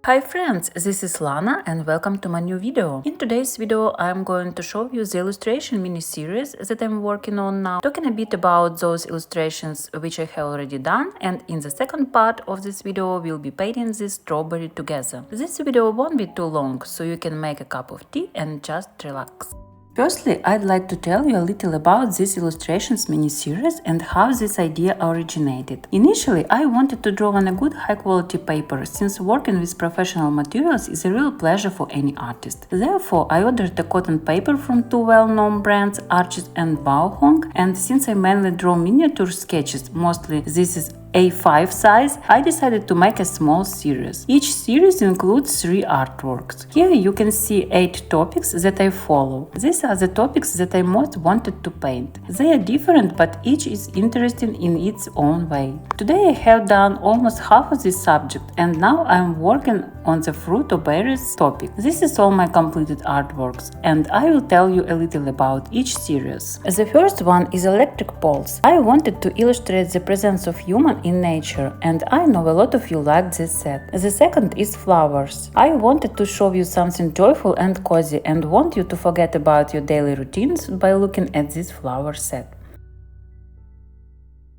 Hi friends, this is Lana and welcome to my new video. In today's video I'm going to show you the illustration mini-series that I'm working on now, talking a bit about those illustrations which I have already done, and in the second part of this video we'll be painting this strawberry together. This video won't be too long, so you can make a cup of tea and just relax. Firstly, I'd like to tell you a little about this illustrations mini-series and how this idea originated. Initially, I wanted to draw on a good high-quality paper, since working with professional materials is a real pleasure for any artist. Therefore, I ordered a cotton paper from two well-known brands, Arches and Bauhong, and since I mainly draw miniature sketches, mostly this is A5 size, I decided to make a small series. Each series includes 3 artworks. Here you can see 8 topics that I follow. These are the topics that I most wanted to paint. They are different, but each is interesting in its own way. Today I have done almost half of this subject, and now I am working on the fruit or berries topic. This is all my completed artworks, and I will tell you a little about each series. The first one is electric poles. I wanted to illustrate the presence of human in nature, and I know a lot of you like this set. The second is flowers. I wanted to show you something joyful and cozy and want you to forget about your daily routines by looking at this flower set.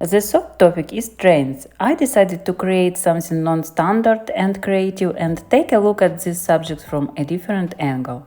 The third topic is trains. I decided to create something non-standard and creative and take a look at this subject from a different angle.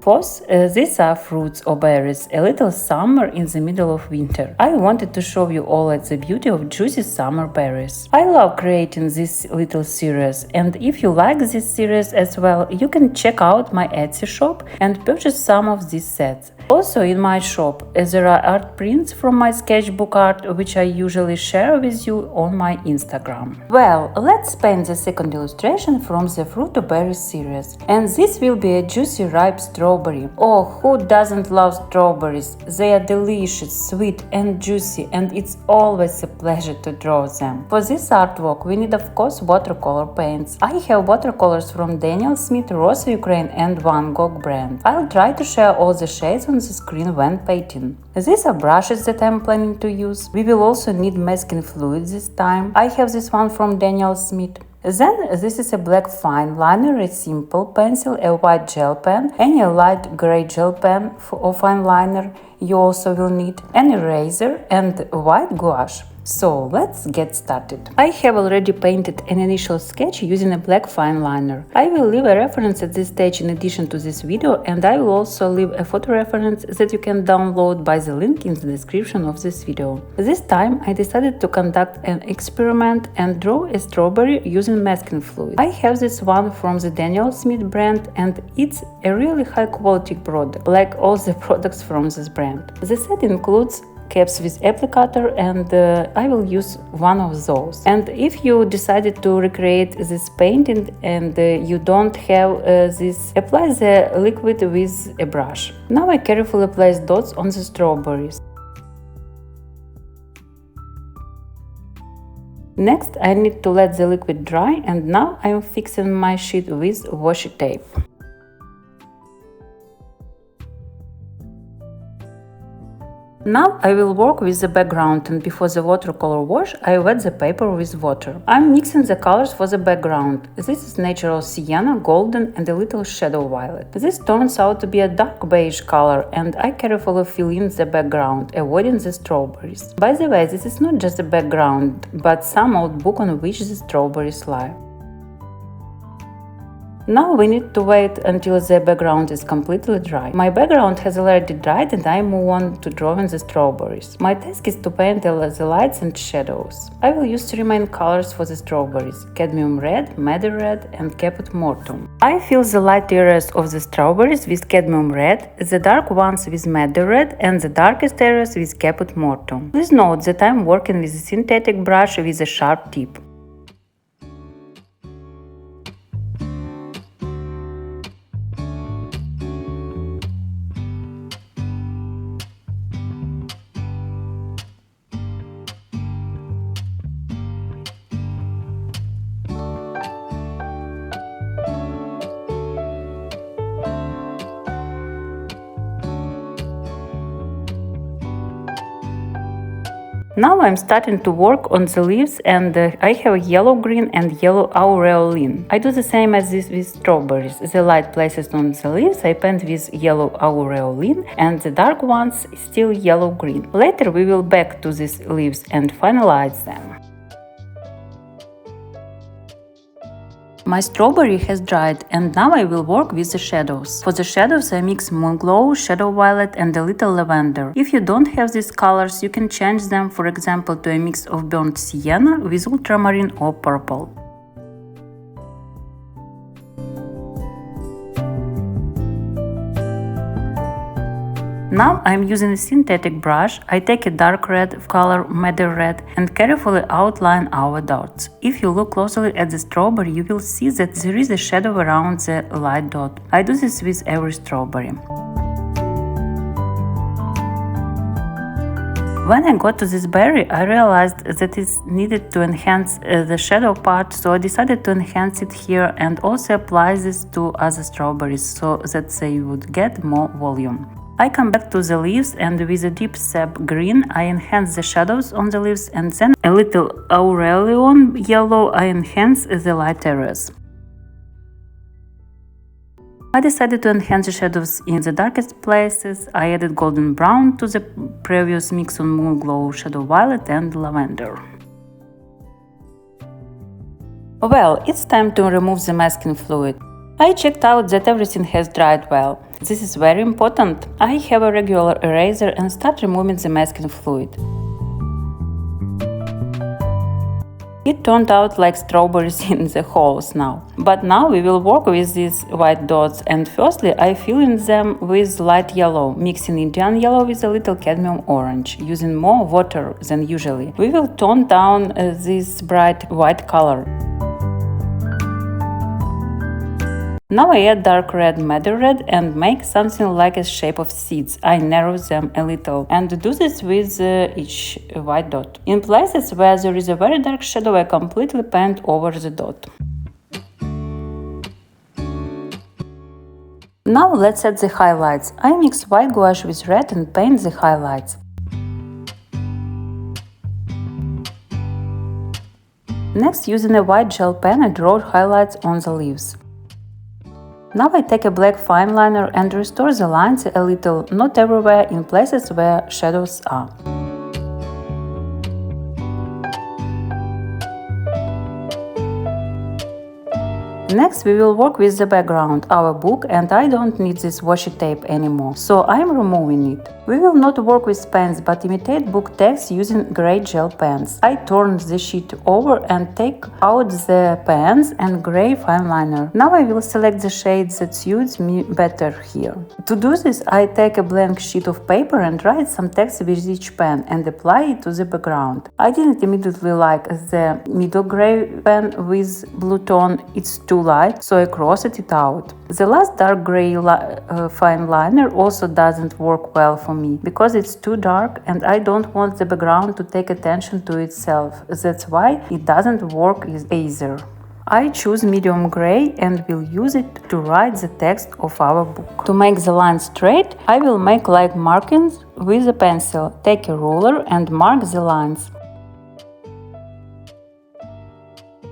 Fourth, these are fruits or berries, a little summer in the middle of winter. I wanted to show you all the beauty of juicy summer berries. I love creating this little series, and if you like this series as well, you can check out my Etsy shop and purchase some of these sets. Also in my shop, there are art prints from my sketchbook art, which I usually share with you on my Instagram. Well, let's paint the second illustration from the fruit or berries series. And this will be a juicy ripe strawberry. Oh, who doesn't love strawberries? They are delicious, sweet and juicy, and it's always a pleasure to draw them. For this artwork we need of course watercolor paints. I have watercolors from Daniel Smith, Rosa Ukraine and Van Gogh brand. I'll try to share all the shades on the screen when painting. These are brushes that I'm planning to use. We will also need masking fluid this time. I have this one from Daniel Smith. Then this is a black fine liner, a simple pencil, a white gel pen, any light gray gel pen or fine liner. You also will need an eraser and white gouache. So let's get started. I have already painted an initial sketch using a black fine liner. I will leave a reference at this stage in addition to this video, and I will also leave a photo reference that you can download by the link in the description of this video. This time I decided to conduct an experiment and draw a strawberry using masking fluid. I have this one from the Daniel Smith brand, and it's a really high quality product, like all the products from this brand. The set includes caps with applicator, and I will use one of those. And if you decided to recreate this painting and you don't have this, apply the liquid with a brush. Now I carefully place dots on the strawberries. Next I need to let the liquid dry, and now I am fixing my sheet with washi tape. Now I will work with the background, and before the watercolor wash I wet the paper with water. I'm mixing the colors for the background. This is natural sienna, golden and a little shadow violet. This turns out to be a dark beige color, and I carefully fill in the background, avoiding the strawberries. By the way, this is not just a background, but some old book on which the strawberries lie. Now we need to wait until the background is completely dry. My background has already dried, and I move on to drawing the strawberries. My task is to paint the lights and shadows. I will use 3 main colors for the strawberries: cadmium red, madder red and caput mortuum. I fill the light areas of the strawberries with cadmium red, the dark ones with madder red and the darkest areas with caput mortuum. Please note that I am working with a synthetic brush with a sharp tip. Now I'm starting to work on the leaves, and I have yellow green and yellow aureolin. I do the same as this with strawberries. The light places on the leaves I paint with yellow aureolin, and the dark ones still yellow green. Later we will back to these leaves and finalize them. My strawberry has dried, and now I will work with the shadows. For the shadows I mix Moonglow, Shadow Violet and a little lavender. If you don't have these colors, you can change them, for example, to a mix of burnt sienna with ultramarine or purple. Now I'm using a synthetic brush. I take a dark red color, Madder Red, and carefully outline our dots. If you look closely at the strawberry, you will see that there is a shadow around the light dot. I do this with every strawberry. When I got to this berry, I realized that it needed to enhance the shadow part, so I decided to enhance it here and also apply this to other strawberries so that they would get more volume. I come back to the leaves, and with a deep sap green I enhance the shadows on the leaves, and then a little aureolin yellow I enhance the light areas. I decided to enhance the shadows in the darkest places. I added golden brown to the previous mix on Moonglow, Shadow Violet and Lavender. Well, it's time to remove the masking fluid. I checked out that everything has dried well. This is very important. I have a regular eraser and start removing the masking fluid. It turned out like strawberries in the holes now. But now we will work with these white dots, and firstly I fill in them with light yellow, mixing Indian yellow with a little cadmium orange, using more water than usually. We will tone down this bright white color. Now I add dark red, Madder Red, and make something like a shape of seeds. I narrow them a little and do this with each white dot. In places where there is a very dark shadow, I completely paint over the dot. Now let's add the highlights. I mix white gouache with red and paint the highlights. Next, using a white gel pen, I draw highlights on the leaves. Now I take a black fine liner and restore the lines a little, not everywhere, in places where shadows are. Next we will work with the background, our book, and I don't need this washi tape anymore, so I'm removing it. We will not work with pens, but imitate book text using gray gel pens. I turn the sheet over and take out the pens and gray fine liner. Now I will select the shades that suits me better here. To do this, I take a blank sheet of paper and write some text with each pen and apply it to the background. I didn't immediately like the middle gray pen with blue tone, it's too light, so I crossed it out. The last dark gray fine liner also doesn't work well for me, because it's too dark and I don't want the background to take attention to itself. That's why it doesn't work either. I choose medium gray and will use it to write the text of our book. To make the line straight, I will make like markings with a pencil. Take a ruler and mark the lines.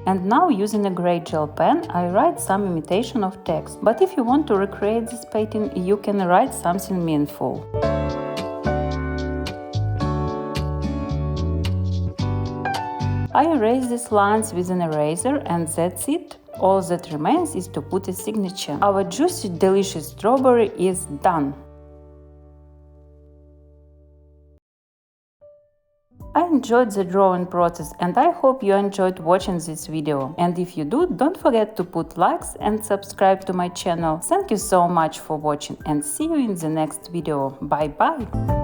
And now, using a gray gel pen, I write some imitation of text. But if you want to recreate this painting, you can write something meaningful. I erase these lines with an eraser, and that's it. All that remains is to put a signature. Our juicy, delicious strawberry is done. I enjoyed the drawing process, and I hope you enjoyed watching this video. And if you do, don't forget to put likes and subscribe to my channel. Thank you so much for watching, and see you in the next video. Bye bye!